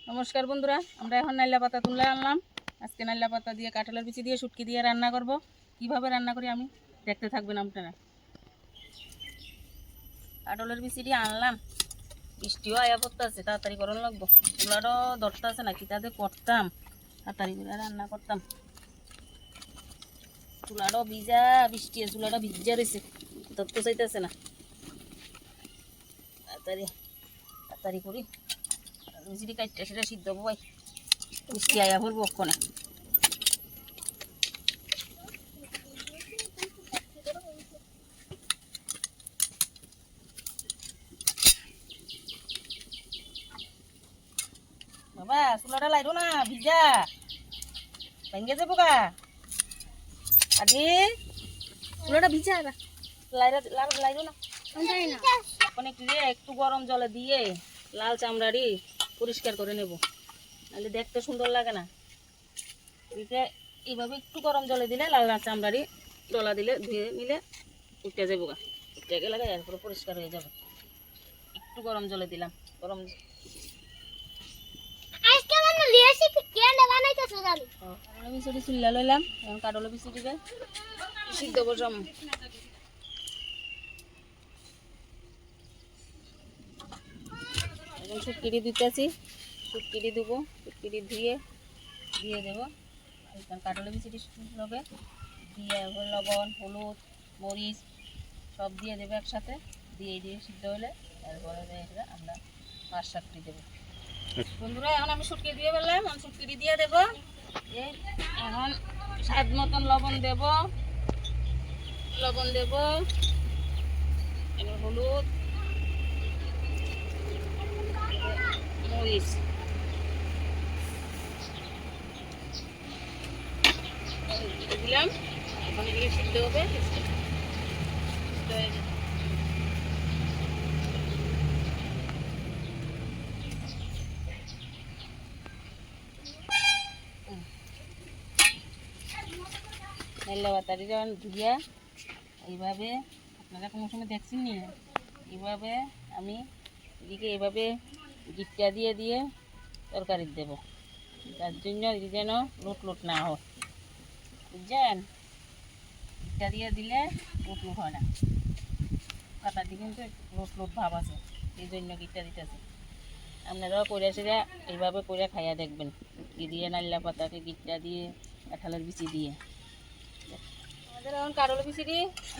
নমস্কার বন্ধুরা, আমরা এখন নাইলা পাতা তুলে আনলাম। আজকে নাইলা পাতা দিয়ে কাঁঠালের বিচি দিয়ে শুটকি দিয়ে রান্না করব। কিভাবে রান্না করি আমি দেখতে থাকবেন আপনারা। কাঁঠালের বিচি দিয়ে আনলাম, বৃষ্টিও আয়া পড়তেছে, তাড়াতাড়ি করানো লাগবো। চুলারও ধরতে আছে না, কি তাদের করতাম, তাড়াতাড়ি করে রান্না করতাম। চুলাটাও ভিজা, বৃষ্টি চুলাটা ভিজা রয়েছে, ধরতে চাইতেছে না। তাড়াতাড়ি তাড়াতাড়ি করি, মিষ্টি কাটতে সেটা সিদ্ধ হবো ভাই, মিষ্টি আয়া ভরবো ওখানে। বাবা চুলাটা লাইরো না, ভিজা ভেঙে যাবো গা। আদি চুলাটা ভিজা লাইরো না, অনেক একটু গরম জলে দিয়ে লাল চামড়াটি পরিষ্কার করে নেব, নাহলে দেখতে সুন্দর লাগে না। এইভাবে একটু গরম জলে দিলে লাল লাল চামড়াটি ডলা দিলে ধুয়ে নিলে উঠতে যাবো গা, উঠতে গেলে এরপরে পরিষ্কার হয়ে যাবে। একটু গরম জলে দিলাম, গরম বিচুটি চুল্লা লইলাম। এখন কাঠলের বিচুটিকে সিদ্ধ বসাম। এখন শুটকিটি দিতেছি, শুটকিটি দেবো, শুটকিটি ধুয়ে দিয়ে দেবো কাঠলের বিচুটির লগে দিয়ে লবণ, হলুদ, মরিচ সব দিয়ে দেবো একসাথে, দিয়ে সিদ্ধ হলে তারপরে আমরা মাছ শাকটি দেবো। বন্ধুরা এখন আমি শুটকি দিয়ে ফেললাম, এখন শুটকিটি দিয়ে দেবো। এখন স্বাদ মতন লবণ দেব, হলুদ, মরিচ দিলাম। এখন এগুলো সিদ্ধ হবে, নাইলা পাতাটি যখন ধুইয়া এইভাবে, আপনারা কোনো সময় দেখছেন নি, এইভাবে আমি এদিকে এইভাবে গিটটা দিয়ে দিয়ে তরকারি দেব, তার জন্য যেন লুট না হয়, বুঝছেন? গিটটা দিয়ে দিলে লুট হয় না, পাতাটি কিন্তু লুট ভাব আছে, এই জন্য গিটটা দিতেছে। আপনারাও করে সেরা এইভাবে করে খাইয়া দেখবেন, কি দিয়ে নাইলা পাতাকে গিটটা দিয়ে কাঁঠালের বিচি দিয়ে। আমাদের এখন কাঁঠালের বিচিটি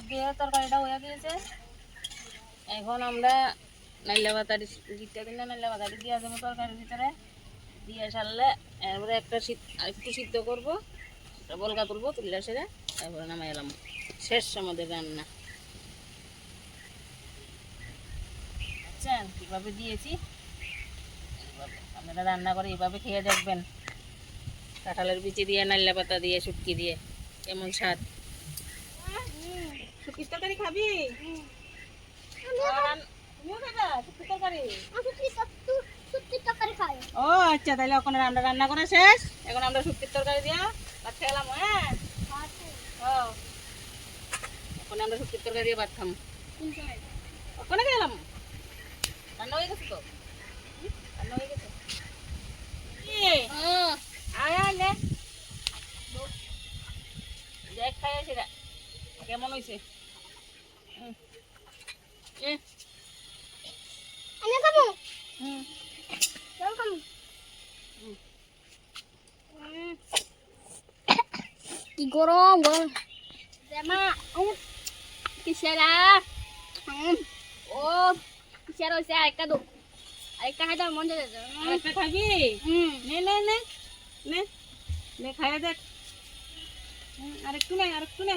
দিয়ে তরকারিটা হয়ে গিয়েছে। এখন আমরা নাইলা পাতার গিটটা দিলে নাইলা পাতাটি দিয়ে দেবো তরকারির ভিতরে, দিয়ে সারলে এরপরে একটু সিদ্ধ করবো, বলকা তুলবো, তুললে সেরে তারপরে নামাই এলাম। শেষ আমাদের রান্না। বুঝছেন কীভাবে দিয়েছি? আপনারা রান্না করে এইভাবে খেয়ে দেখবেন, কাঁঠালের বিচি দিয়ে নাইলা পাতা দিয়ে শুটকি দিয়ে কেমন স্বাদ। শুটকির তরকারি খাবি? ও আচ্ছা, তাহলে ওখানে আমরা রান্না করা শেষ, এখন আমরা শুটকির তরকারি দিয়া ভাত খেলাম। হ্যাঁ, ওখানে আমরা শুটকির তরকারি দিয়ে ভাত খাম। ওখানে গেলাম, রান্না হয়ে গেছে তো, রান্না হয়ে গেছে। দেখ খাই সেটা কেমন হয়েছে। কি গরম গরম কিসেরা ও কিসের হয়েছে, আরেকটা দো, আরেকটা খাইতে মন যাচ্ছে। আরেকটা খাবি? নে নে নে নে নে খাইয়া দেখ, আরেকটু নে।